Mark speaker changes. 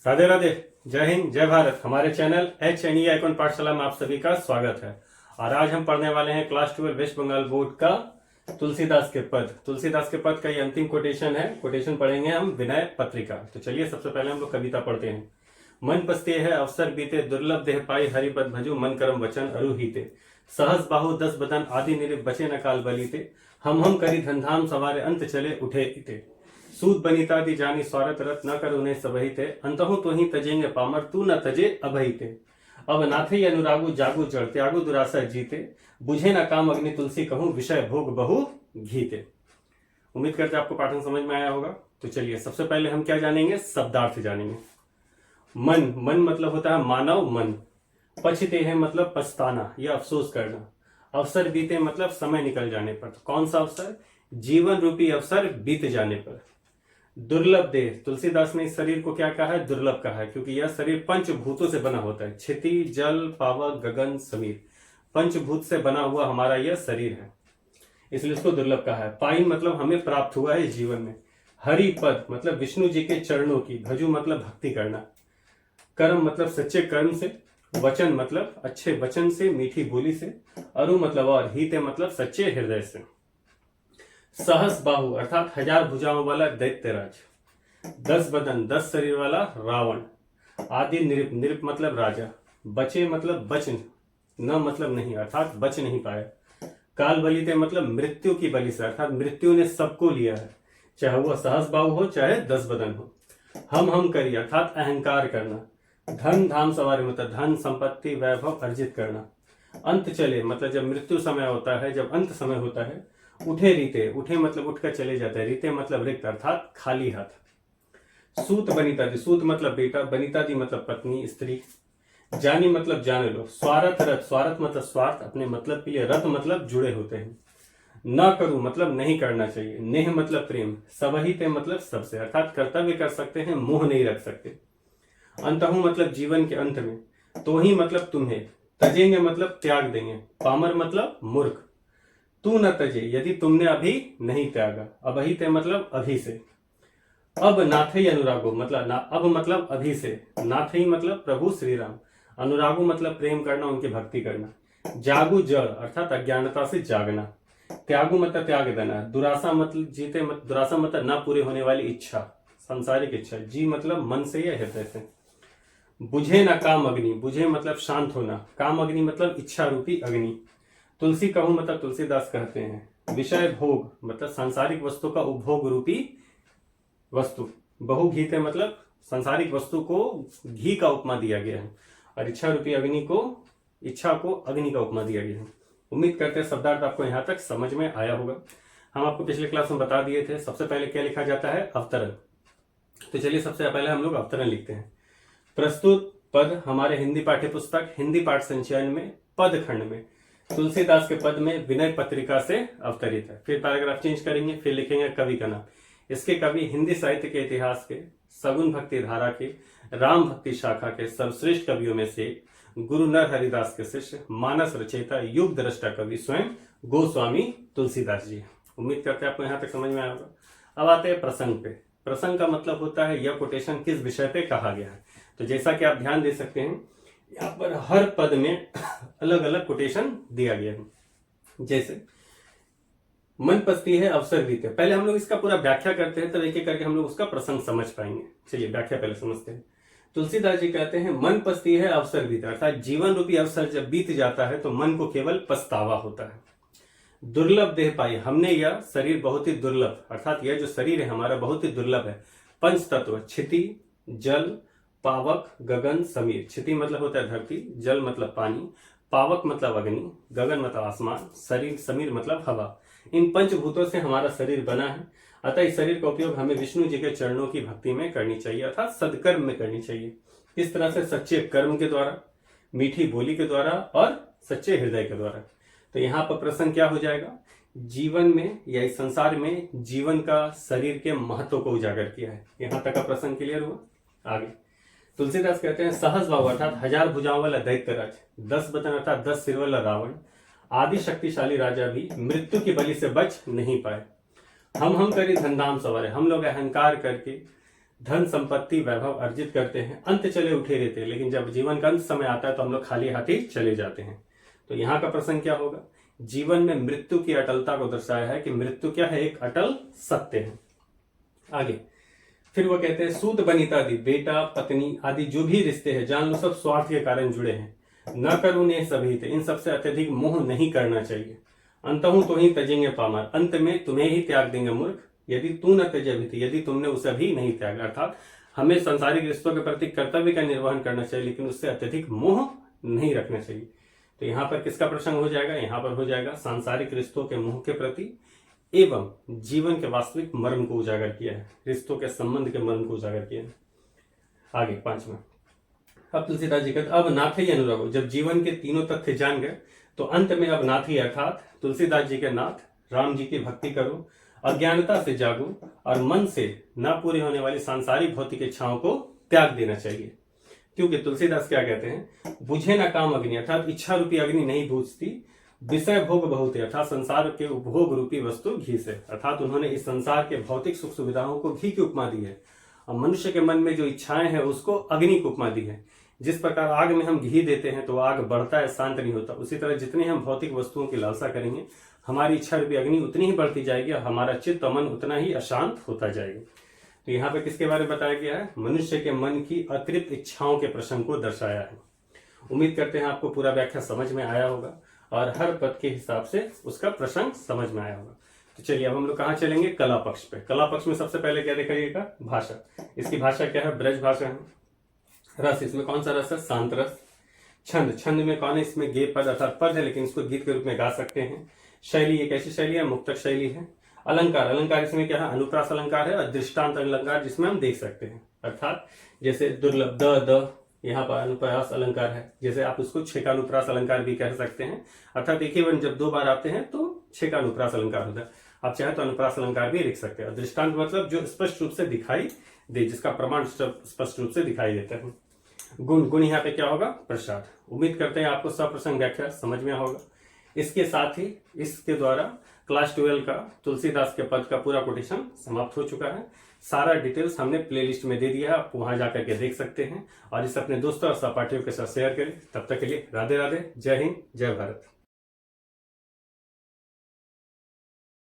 Speaker 1: राधे राधे। जय हिंद, जय भारत। हमारे चैनल HNE आइकॉन पाठशाला में आप सभी का स्वागत है। और आज हम पढ़ने वाले हैं क्लास 12 वेस्ट बंगाल बोर्ड का तुलसीदास के पद। तुलसीदास के पद का ये अंतिम कोटेशन है। कोटेशन पढ़ेंगे हम विनय पत्रिका। तो चलिए सबसे पहले हम लोग कविता पढ़ते हैं। मन पस्ते है अवसर बीते, दुर्लभ देह पाई हरिपद भजु, मन करम वचन अरुहिते, सहस बाहु दस बदन आदि निरिप, बचे न काल बलीते, हम करी धनधाम सवारे, अंत चले उठे इते, सूत बनिता दी जानी स्वारत रत, न कर उन्हें सबहिते, अंतहु तो ही तजेंगे पामर, तू न तजे अभहिते, अब नाथे अनुरागु जागु जड़, त्यागु दुरासा जीते, बुझे न काम अग्नि तुलसी कहूं, विषय भोग बहु घीते। उम्मीद करते आपको पाठन समझ में आया होगा। तो चलिए सबसे पहले हम क्या जानेंगे, शब्दार्थ जानेंगे। मन, मन मतलब होता है मानव मन। पछते हैं मतलब पछताना या अफसोस करना। अवसर बीते मतलब समय निकल जाने पर। तो कौन सा अवसर? जीवन रूपी अवसर बीत जाने पर। दुर्लभ देह, तुलसीदास ने इस शरीर को क्या कहा है? दुर्लभ कहा है, क्योंकि यह शरीर पंचभूतों से बना होता है। क्षिति, जल, पावक, गगन, समीर, पंचभूत से बना हुआ हमारा यह शरीर है, इसलिए इसको दुर्लभ कहा है। पाई मतलब हमें प्राप्त हुआ है इस जीवन में। हरि पद मतलब विष्णु जी के चरणों की। भजु मतलब भक्ति करना। कर्म मतलब सच्चे कर्म से। वचन मतलब अच्छे वचन से, मीठी बोली से। अरु मतलब और, हिते मतलब सच्चे हृदय से। सहस बाहु अर्थात हजार भुजाओं वाला दैत्यराज। 10 बदन 10 शरीर वाला रावण। आदि निरिप, निरिप मतलब राजा। बचे मतलब बच न मतलब नहीं, अर्थात बच नहीं पाया। काल बलिते मतलब मृत्यु की बलि से, अर्थात मृत्यु ने सबको लिया है, चाहे वह सहस बाहु हो चाहे 10 बदन हो। हम करी अर्थात अहंकार करना। धन धाम सवारी मतलब धन संपत्ति वैभव अर्जित करना। अंत चले मतलब जब मृत्यु समय होता है, जब अंत समय होता है। उठे रीते, उठे मतलब उठकर चले जाते हैं। रीते मतलब रिक्त अर्थात खाली हाथ। सूत बनिता दी, सूत मतलब बेटा, बनिता दी मतलब पत्नी स्त्री। जानी मतलब जान लो। स्वार्थ रथ, स्वार्थ मतलब स्वार्थ, अपने मतलब के लिए। रथ मतलब जुड़े होते हैं। न करूं मतलब नहीं करना चाहिए। नेह मतलब प्रेम। सबहिते मतलब सबसे, अर्थात कर्तव्य कर सकते हैं, मोह नहीं रख सकते। अंतहु मतलब जीवन के अंत में। तो ही मतलब तुम्हें। तजेंगे मतलब त्याग देंगे। पामर मतलब मूर्ख। तू न तजे यदि तुमने अभी नहीं त्यागा। अबहिते मतलब अभी से। अब नाथई अनुरागो मतलब अब मतलब अभी से। नाथई मतलब प्रभु श्री राम। अनुरागो मतलब प्रेम करना, उनकी भक्ति करना। जागु जड़ अर्थात अज्ञानता से जागना। त्यागु मतलब त्याग देना। दुरासा मतलब जीते दुरासा मतलब ना पूरे होने वाली इच्छा, सांसारिक इच्छा। जी मतलब मन से या हृदय से। बुझे ना काम अग्नि, बुझे मतलब शांत होना। काम अग्नि मतलब इच्छा रूपी अग्नि। तुलसी कहूं मतलब तुलसीदास कहते हैं। विषय भोग मतलब सांसारिक वस्तु का उपभोग रूपी वस्तु। बहु घीते मतलब सांसारिक वस्तु को घी का उपमा दिया गया है, और इच्छा रूपी अग्नि को, इच्छा को अग्नि का उपमा दिया गया है। उम्मीद करते हैं शब्दार्थ आपको यहाँ तक समझ में आया होगा। हम आपको पिछले क्लास में बता दिए थे सबसे पहले क्या लिखा जाता है, अवतरण। तो चलिए सबसे पहले हम लोग अवतरण लिखते हैं। प्रस्तुत पद हमारे हिंदी पाठ्य पुस्तक हिंदी पाठ संचयन में पद खंड में तुलसीदास के पद में विनय पत्रिका से अवतरित है। फिर पैराग्राफ चेंज करेंगे, फिर लिखेंगे कवि का नाम। इसके कवि हिंदी साहित्य के इतिहास के, सगुन भक्ति धारा के, राम भक्ति शाखा के सर्वश्रेष्ठ कवियों में से गुरु नर हरिदास के शिष्य, मानस रचयिता, युग दृष्टा कवि स्वयं गोस्वामी तुलसीदास जी। उम्मीद करते हैं आपको यहाँ तक समझ में आया होगा। अब आते हैं प्रसंग पे। प्रसंग का मतलब होता है यह कोटेशन किस विषय पे कहा गया है। तो जैसा कि आप ध्यान दे सकते हैं, यहाँ पर हर पद में अलग अलग कोटेशन दिया गया है। जैसे मन पस्ती है अवसर बीते, पहले हम लोग इसका पूरा व्याख्या करते हैं, तब एक एक करके हम लोग उसका प्रसंग समझ पाएंगे। चलिए व्याख्या पहले समझते हैं। तुलसीदास जी कहते हैं मन पस्ती है अवसर बीते, अर्थात जीवन रूपी अवसर जब बीत जाता है तो मन को केवल पछतावा होता है। दुर्लभ देह पाई, हमने यह शरीर बहुत ही दुर्लभ, अर्थात यह जो शरीर है हमारा बहुत ही दुर्लभ है। पंच तत्व क्षिति, जल, पावक, गगन, समीर। क्षिति मतलब होता है धरती, जल मतलब पानी, पावक मतलब अग्नि, गगन मतलब आसमान, शरीर समीर मतलब हवा। इन पंचभूतों से हमारा शरीर बना है। अतः इस शरीर का उपयोग हमें विष्णु जी के चरणों की भक्ति में करनी चाहिए, अर्थात सदकर्म में करनी चाहिए। इस तरह से सच्चे कर्म के द्वारा, मीठी बोली के द्वारा और सच्चे हृदय के द्वारा। तो यहाँ पर प्रसंग क्या हो जाएगा, जीवन में या इस संसार में जीवन का शरीर के महत्व को उजागर किया है। यहाँ तक का प्रसंग क्लियर हुआ। आगे तुलसीदास कहते हैं सहस बाहु अर्थात हजार भुजाओं वाला दैत्यराज, 10 बदन अर्थात 10 सिर वाला रावण, आदि शक्तिशाली राजा भी मृत्यु की बलि से बच नहीं पाए। हम करी धनधाम सवारे, हम लोग अहंकार करके धन संपत्ति वैभव अर्जित करते हैं, अंत चले उठे रहते हैं, लेकिन जब जीवन का अंत समय आता है तो हम लोग खाली हाथी चले जाते हैं। तो यहाँ का प्रसंग क्या होगा? जीवन में मृत्यु की अटलता को दर्शाया है कि मृत्यु क्या है? एक अटल सत्य है। आगे फिर वो कहते हैं सूत बनिता आदि, बेटा पत्नी आदि जो भी रिश्ते हैं जान लो सब स्वार्थ के कारण जुड़े हैं। न करूं ने सभी थे, इन सबसे अत्यधिक मोह नहीं करना चाहिए। अंतहु तो ही तजेंगे पामर, अंत में तुम्हें ही त्याग देंगे मूर्ख। यदि तू न त्यजे भी थी, यदि तुमने उसे भी नहीं त्यागा। अर्थात हमें सांसारिक रिश्तों के प्रति कर्तव्य का निर्वहन करना चाहिए, लेकिन उससे अत्यधिक मोह नहीं रखना चाहिए। तो यहाँ पर किसका प्रसंग हो जाएगा? यहाँ पर हो जाएगा सांसारिक रिश्तों के मोह के प्रति एवं जीवन के वास्तविक मर्म को उजागर किया है, रिश्तों के संबंध के मर्म को उजागर किया है। आगे 5वां, अब तुलसीदास जी कहते अब नाथ ही अनुरागो, जब जीवन के तीनों तथ्य जान गए तो अंत में अब नाथ ही अर्थात तुलसीदास जी के नाथ राम जी की भक्ति करो, अज्ञानता से जागो और मन से न पूरी होने वाली सांसारिक भौतिक इच्छाओं को त्याग देना चाहिए। क्योंकि तुलसीदास क्या कहते हैं? बुझे ना काम अग्नि, अर्थात इच्छा रूपी अग्नि नहीं बुझती, विषय भोग बहुत है, अर्थात संसार के उपभोग रूपी वस्तु घी से। अर्थात उन्होंने इस संसार के भौतिक सुख सुविधाओं को घी की उपमा दी है और मनुष्य के मन में जो इच्छाएं हैं उसको अग्नि की उपमा दी है। जिस प्रकार आग में हम घी देते हैं तो आग बढ़ता है, शांत नहीं होता, उसी तरह जितनी हम भौतिक वस्तुओं की लालसा करेंगे हमारी इच्छा रूपी अग्नि उतनी ही बढ़ती जाएगी और हमारा चित्त मन उतना ही अशांत होता जाएगा। तो यहाँ पे किसके बारे में बताया गया है? मनुष्य के मन की अतिरिक्त इच्छाओं के प्रसंग को दर्शाया है। उम्मीद करते हैं आपको पूरा व्याख्या समझ में आया होगा और हर पद के हिसाब से उसका प्रसंग समझ में आया होगा। तो चलिए अब हम लोग कहाँ चलेंगे? कला पक्ष पे। कला पक्ष में सबसे पहले क्या देखिएगा? भाषा। इसकी भाषा क्या है? ब्रज भाषा है। रस, इसमें कौन सा रस है? शांत रस। छंद, छंद में कौन है? इसमें गे पद अर्थात पद है लेकिन इसको गीत के रूप में गा सकते हैं। शैली, एक ऐसी शैली है मुक्तक शैली है। अलंकार, अलंकार इसमें क्या है? अनुप्रास अलंकार है और दृष्टांत अलंकार जिसमें हम देख सकते हैं, अर्थात जैसे दुर्लभ द यहाँ पर अनुप्रास अलंकार है, जैसे आप उसको छेकानुप्रास अलंकार भी कह सकते हैं। अर्थात एक ही वर्ण जब 2 बार आते हैं तो छेकानुप्रास अलंकार होता है। आप चाहे तो अनुप्रास अलंकार भी लिख सकते हैं। दृष्टांत मतलब जो स्पष्ट रूप से दिखाई दे, जिसका प्रमाण स्पष्ट रूप से दिखाई देता है। गुण, गुण यहाँ पे क्या होगा? प्रसाद। उम्मीद करते हैं आपको सप्रसंग व्याख्या समझ में होगा। इसके साथ ही इसके द्वारा क्लास 12 का तुलसीदास के पद का पूरा कोटेशन समाप्त हो चुका है। सारा डिटेल्स हमने प्लेलिस्ट में दे दिया है, आप वहां जाकर के देख सकते हैं और इसे अपने दोस्तों और सहपाठियों के साथ शेयर करें। तब तक के लिए राधे राधे, जय हिंद, जय भारत।